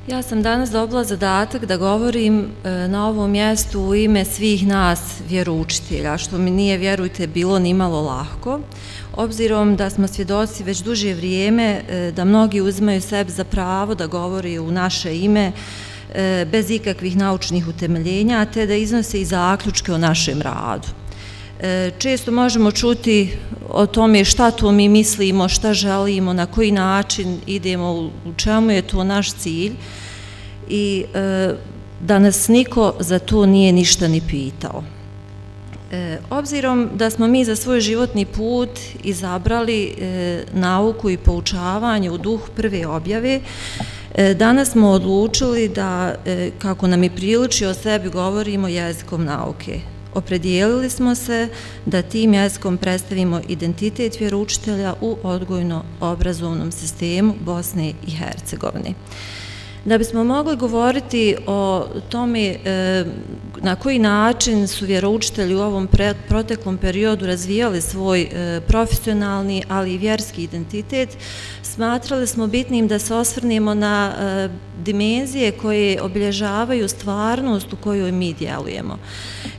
Ja sam danas dobila zadatak da govorim na ovom mjestu u ime svih nas vjeroučitelja, što mi nije, vjerujte, bilo nimalo lako, obzirom da smo svjedoci već duže vrijeme da mnogi uzimaju sebi za pravo da govori u naše ime bez ikakvih naučnih utemeljenja, te da iznose i zaključke o našem radu. Često možemo čuti o tome šta to mi mislimo, šta želimo, na koji način idemo, u čemu je to naš cilj i da nas niko za to nije ništa ni pitao. Obzirom da smo mi za svoj životni put izabrali nauku i poučavanje u duhu prve objave, danas smo odlučili da, kako nam i priliči, o sebi govorimo jezikom nauke. Opredijelili smo se da tim jezikom predstavimo identitet vjeroučitelja u odgojno-obrazovnom sistemu Bosne i Hercegovine. Da bismo mogli govoriti o tome na koji način su vjeroučitelji u ovom proteklom periodu razvijali svoj profesionalni, ali i vjerski identitet, smatrali smo bitnim da se osvrnemo na dimenzije koje obilježavaju stvarnost u kojoj mi djelujemo.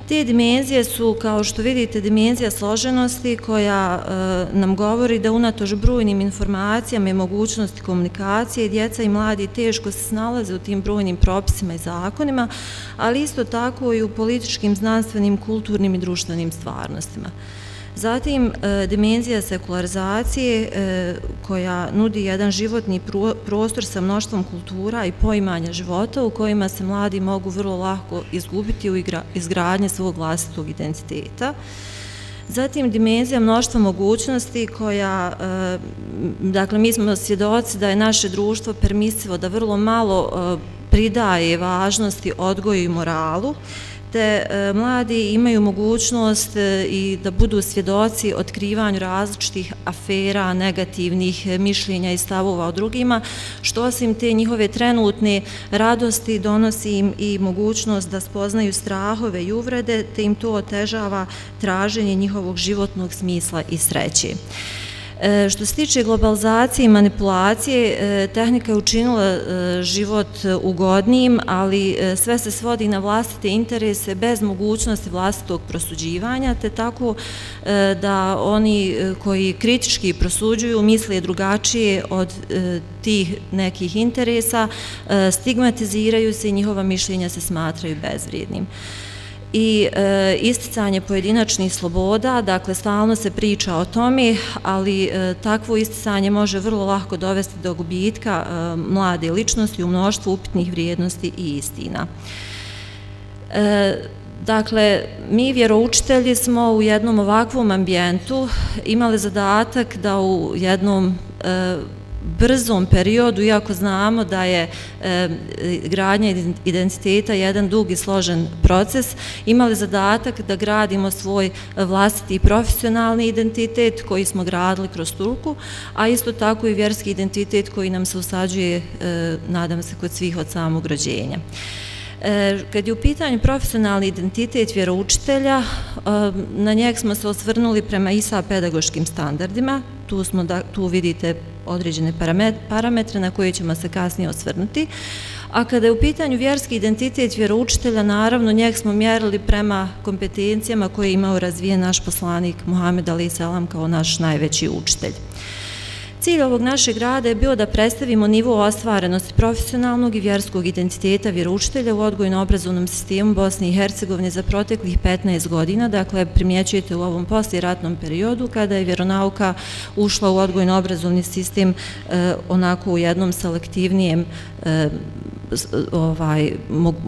Te dimenzije su, kao što vidite, dimenzija složenosti koja nam govori da unatoč brojnim informacijama i mogućnosti komunikacije djeca i mladi teško se snalaze u tim brojnim propisima i zakonima, ali isto tako i u političkim, znanstvenim, kulturnim i društvenim stvarnostima. Zatim, dimenzija sekularizacije koja nudi jedan životni prostor sa mnoštvom kultura i poimanja života u kojima se mladi mogu vrlo lako izgubiti u izgradnji svog vlastitog identiteta. Zatim, dimenzija mnoštva mogućnosti koja, dakle, mi smo svjedoci da je naše društvo permisivo, da vrlo malo pridaje važnosti odgoju i moralu, te mladi imaju mogućnost i da budu svjedoci otkrivanju različitih afera, negativnih mišljenja i stavova o drugima, što osim te njihove trenutne radosti donosi im i mogućnost da spoznaju strahove i uvrede, te im to otežava traženje njihovog životnog smisla i sreće. Što se tiče globalizacije i manipulacije, tehnika je učinila život ugodnijim, ali sve se svodi na vlastite interese bez mogućnosti vlastitog prosuđivanja, te tako da oni koji kritički prosuđuju misle drugačije od tih nekih interesa, stigmatiziraju se i njihova mišljenja se smatraju bezvrijednim. I isticanje pojedinačnih sloboda, dakle stalno se priča o tome, ali takvo isticanje može vrlo lako dovesti do gubitka mlade ličnosti u mnoštvu upitnih vrijednosti i istina. Dakle, mi vjeroučitelji smo u jednom ovakvom ambijentu imali zadatak da u jednom brzom periodu, iako znamo da je gradnja identiteta jedan dug i složen proces, imali zadatak da gradimo svoj vlastiti profesionalni identitet koji smo gradili kroz struku, a isto tako i vjerski identitet koji nam se usađuje, nadam se, kod svih od samog rođenja. Kad je u pitanju profesionalni identitet vjeroučitelja, na njeg smo se osvrnuli prema ISA pedagoškim standardima, tu vidite određene parametre na koje ćemo se kasnije osvrnuti, a kada je u pitanju vjerski identitet vjeroučitelja, naravno njeg smo mjerili prema kompetencijama koje je imao razvijen naš poslanik Muhammed a.s. kao naš najveći učitelj. Cilj ovog našeg rada je bio da predstavimo nivo ostvarenosti profesionalnog i vjerskog identiteta vjeroučitelja u odgojno-obrazovnom sistemu Bosne i Hercegovine za proteklih 15 godina, dakle primjećujete u ovom poslijeratnom periodu kada je vjeronauka ušla u odgojno-obrazovni sistem onako u jednom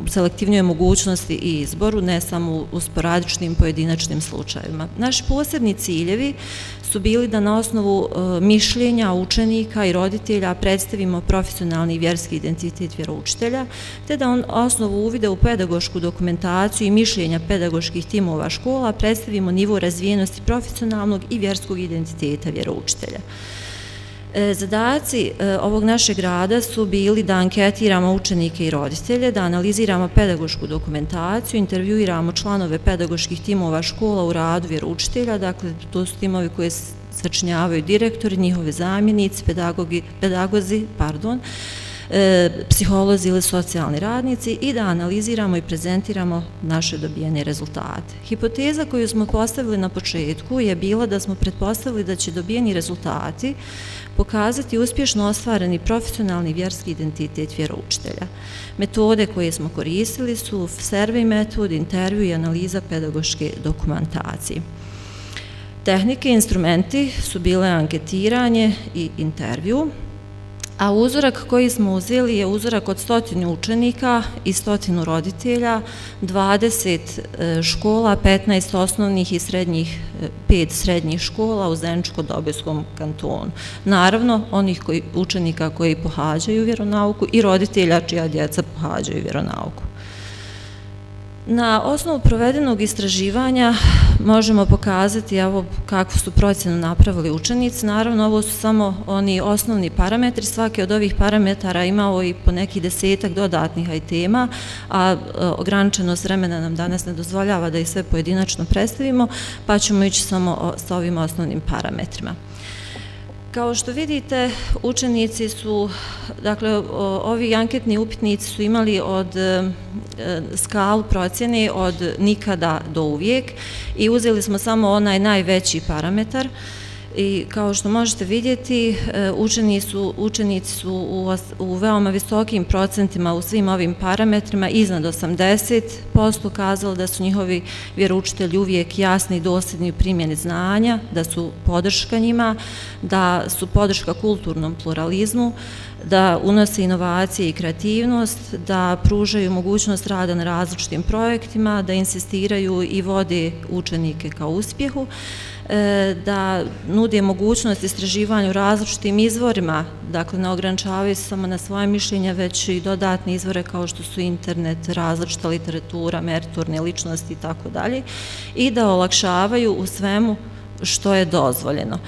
selektivnijoj mogućnosti i izboru, ne samo u sporadičnim pojedinačnim slučajevima. Naši posebni ciljevi su bili da na osnovu mišljenja učenika i roditelja predstavimo profesionalni i vjerski identitet vjeroučitelja, te da na osnovu uvida u pedagošku dokumentaciju i mišljenja pedagoških timova škola predstavimo nivo razvijenosti profesionalnog i vjerskog identiteta vjeroučitelja. Zadaci ovog našeg rada su bili da anketiramo učenike i roditelje, da analiziramo pedagošku dokumentaciju, intervjuiramo članove pedagoških timova škola u radu vjeroučitelja, dakle to su timovi koje sačinjavaju direktori, njihove zamjenici, pedagozi, psiholozi ili socijalni radnici i da analiziramo i prezentiramo naše dobijene rezultate. Hipoteza koju smo postavili na početku je bila da smo pretpostavili da će dobijeni rezultati pokazati uspješno ostvareni profesionalni vjerski identitet vjeroučitelja. Metode koje smo koristili su survey metod, intervju i analiza pedagoške dokumentacije. Tehnike i instrumenti su bile anketiranje i intervju, a uzorak koji smo uzeli je uzorak od 100 učenika i 100 roditelja, 20 škola, 15 osnovnih i 5 srednjih škola u Zeničko-Dobojskom kantonu. Naravno, onih učenika koji pohađaju vjeronauku i roditelja čija djeca pohađaju vjeronauku. Na osnovu provedenog istraživanja možemo pokazati kakvu su procjenu napravili učenici. Naravno, ovo su samo oni osnovni parametri. Svaki od ovih parametara imao i po nekih 10-ak dodatnih tema, a ograničenost vremena nam danas ne dozvoljava da ih sve pojedinačno predstavimo, pa ćemo ići samo sa ovim osnovnim parametrima. Kao što vidite, učenici su, dakle, ovi anketni upitnici su imali od skalu procjene od nikada do uvijek i uzeli smo samo onaj najveći parametar i kao što možete vidjeti, učenici su u veoma visokim procentima u svim ovim parametrima, iznad 80%, kazali da su njihovi vjeroučitelji uvijek jasni i dosljedni u primjeni znanja, da su podrška njima, da su podrška kulturnom pluralizmu, da unose inovacije i kreativnost, da pružaju mogućnost rada na različitim projektima, da insistiraju i vode učenike ka uspjehu, da nude mogućnost istraživanja u različitim izvorima, dakle ne ograničavaju se samo na svoje mišljenja, već i dodatne izvore kao što su internet, različita literatura, meritorne ličnosti i tako dalje, i da olakšavaju u svemu što je dozvoljeno.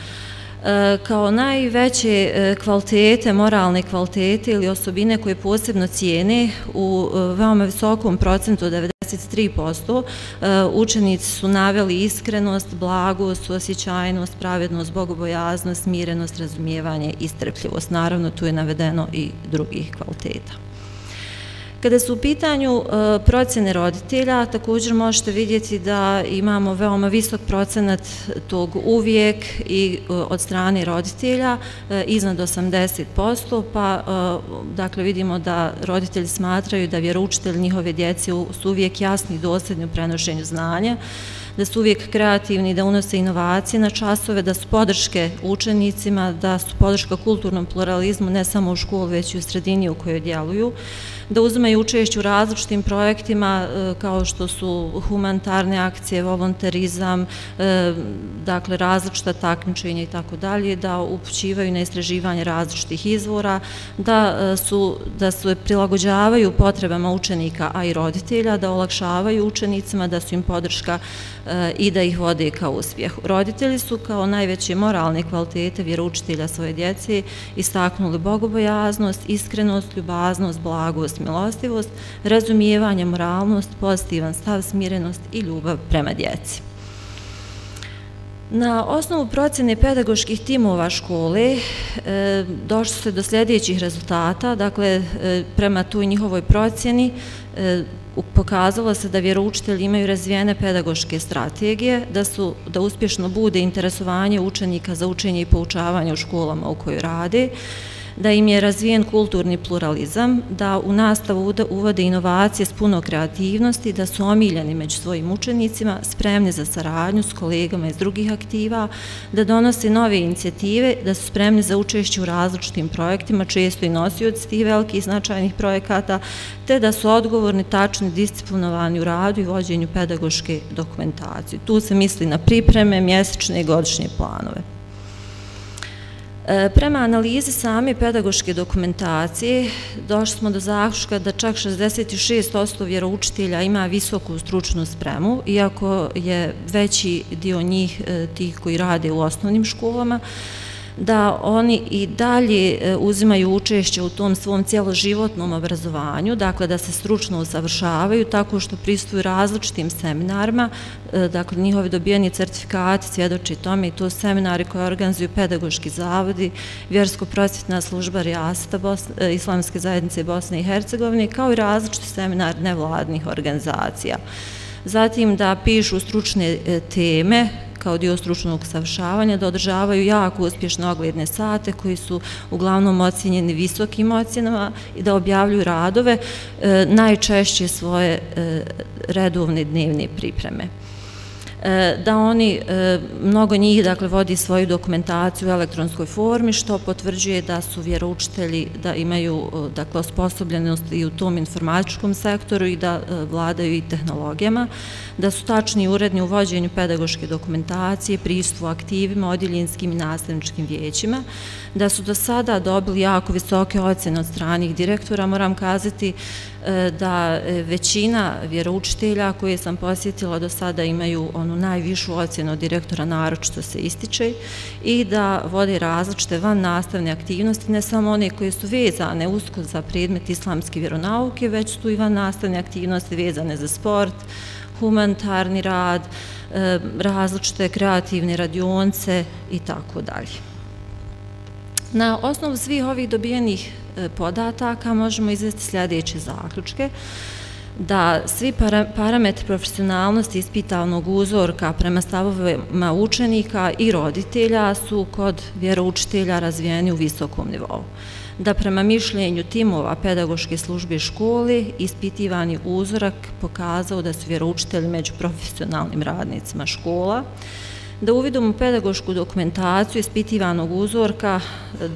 Kao najveće kvalitete, moralne kvalitete ili osobine koje posebno cijene u veoma visokom procentu 93%, učenici su naveli iskrenost, blagost, suosjećajnost, pravednost, bogobojaznost, smirenost, razumijevanje i strpljivost. Naravno, tu je navedeno i drugih kvaliteta. Kada su u pitanju procjene roditelja, također možete vidjeti da imamo veoma visok procenat tog uvijek i od strane roditelja, iznad 80%, pa dakle vidimo da roditelji smatraju da vjeroučitelji njihove djece su uvijek jasni i dosljedni u prenošenju znanja, da su uvijek kreativni, da unose inovacije na časove, da su podrške učenicima, da su podrška kulturnom pluralizmu ne samo u školi, već i u sredini u kojoj djeluju, da uzimaju učešće u različitim projektima kao što su humanitarne akcije, volonterizam, dakle različita takmičenja i tako dalje, da upućivaju na istraživanje različitih izvora, da se prilagođavaju potrebama učenika, a i roditelja, da olakšavaju učenicima, da su im podrška i da ih vode ka uspjehu. Roditelji su kao najveće moralne kvalitete vjeroučitelja svoje djece istaknuli bogobojaznost, iskrenost, ljubaznost, blagost, milostivost, razumijevanje, moralnost, pozitivan stav, smirenost i ljubav prema djeci. Na osnovu procjene pedagoških timova škole došlo se do sljedećih rezultata. Dakle, prema toj njihovoj procjeni pokazalo se da vjeroučitelji imaju razvijene pedagoške strategije, da uspješno bude interesovanje učenika za učenje i poučavanje u školama u kojoj rade, da im je razvijen kulturni pluralizam, da u nastavu uvode inovacije s puno kreativnosti, da su omiljeni među svojim učenicima, spremni za saradnju s kolegama iz drugih aktiva, da donose nove inicijative, da su spremni za učešće u različitim projektima, često i nosioci tih velikih značajnih projekata, te da su odgovorni, tačni, disciplinovani u radu i vođenju pedagoške dokumentacije. Tu se misli na pripreme, mjesečne i godišnje planove. Prema analizi same pedagoške dokumentacije došli smo do zaključka da čak 66% vjeroučitelja ima visoku stručnu spremu, iako je veći dio njih tih koji rade u osnovnim školama, da oni i dalje uzimaju učešće u tom svom cjeloživotnom obrazovanju, dakle da se stručno usavršavaju tako što pristupuju različitim seminarima, dakle njihovi dobijeni certifikati svjedoči tome i to seminari koje organizuju pedagoški zavodi, vjersko-prosvjetna služba Rijasata Islamske zajednice Bosne i Hercegovine, kao i različiti seminari nevladnih organizacija. Zatim da pišu stručne teme kao dio stručnog usavršavanja, da održavaju jako uspješne ogledne sate koji su uglavnom ocjenjeni visokim ocjenama i da objavljuju radove, najčešće svoje redovne dnevne pripreme. Da oni, mnogo njih dakle vodi svoju dokumentaciju u elektronskoj formi, što potvrđuje da su vjeroučitelji, da imaju dakle osposobljenost i u tom informatičkom sektoru i da vladaju i tehnologijama, da su tačni i uredni u vođenju pedagoške dokumentacije, pristupu aktivima, odjeljinskim i nastavničkim vijećima, da su do sada dobili jako visoke ocjene od stranih direktora. Moram kazati da većina vjeroučitelja koje sam posjetila do sada imaju onu najvišu ocjenu od direktora, naročito se ističe, i da vode različite van nastavne aktivnosti, ne samo one koje su vezane usko za predmet islamske vjeronauke, već su i van nastavne aktivnosti vezane za sport, humanitarni rad, različite kreativne radionce i tako dalje. Na osnovu svih ovih dobijenih podataka možemo izvesti sljedeće zaključke: da svi parametri profesionalnosti ispitanog uzorka prema stavovima učenika i roditelja su kod vjeroučitelja razvijeni u visokom nivou. Da prema mišljenju timova pedagoške službe škole ispitivani uzorak pokazao da su vjeroučitelji među profesionalnim radnicima škola, da uvidom u pedagošku dokumentaciju ispitivanog uzorka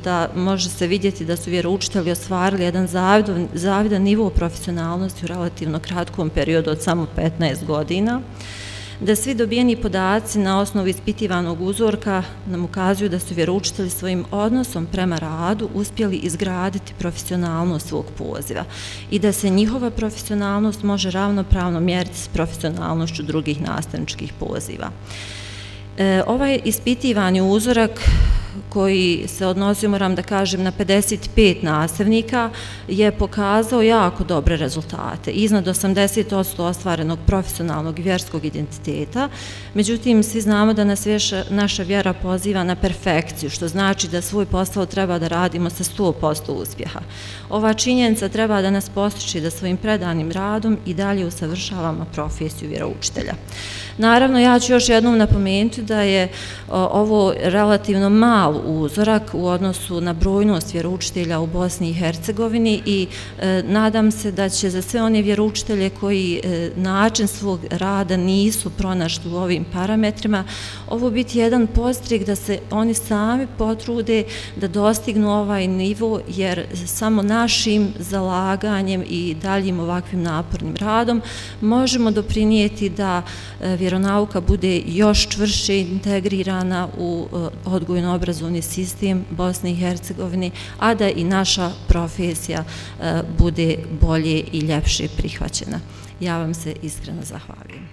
da može se vidjeti da su vjeroučitelji ostvarili jedan zavidan nivo profesionalnosti u relativno kratkom periodu od samo 15 godina, da svi dobijeni podaci na osnovu ispitivanog uzorka nam ukazuju da su vjeroučitelji svojim odnosom prema radu uspjeli izgraditi profesionalnost svog poziva i da se njihova profesionalnost može ravnopravno mjeriti s profesionalnošću drugih nastavničkih poziva. Ovaj ispitivani uzorak koji se odnosio, moram da kažem, na 55 nastavnika je pokazao jako dobre rezultate, iznad 80% ostvarenog profesionalnog i vjerskog identiteta. Međutim, svi znamo da nas naša vjera poziva na perfekciju, što znači da svoj posao treba da radimo sa 100% uspjeha. Ova činjenica treba da nas postiče da svojim predanim radom i dalje usavršavamo profesiju vjeroučitelja. Naravno, ja ću još jednom napomenuti da je ovo relativno mal uzorak u odnosu na brojnost vjeroučitelja u Bosni i Hercegovini i nadam se da će za sve one vjeroučitelje koji način svog rada nisu pronašli u ovim parametrima ovo biti jedan podstrek da se oni sami potrude da dostignu ovaj nivo, jer samo našim zalaganjem i daljim ovakvim napornim radom možemo doprinijeti da vjeronauka bude još čvršće integrirana u odgojno-obrazovni sistem Bosne i Hercegovine, a da i naša profesija bude bolje i ljepše prihvaćena. Ja vam se iskreno zahvaljujem.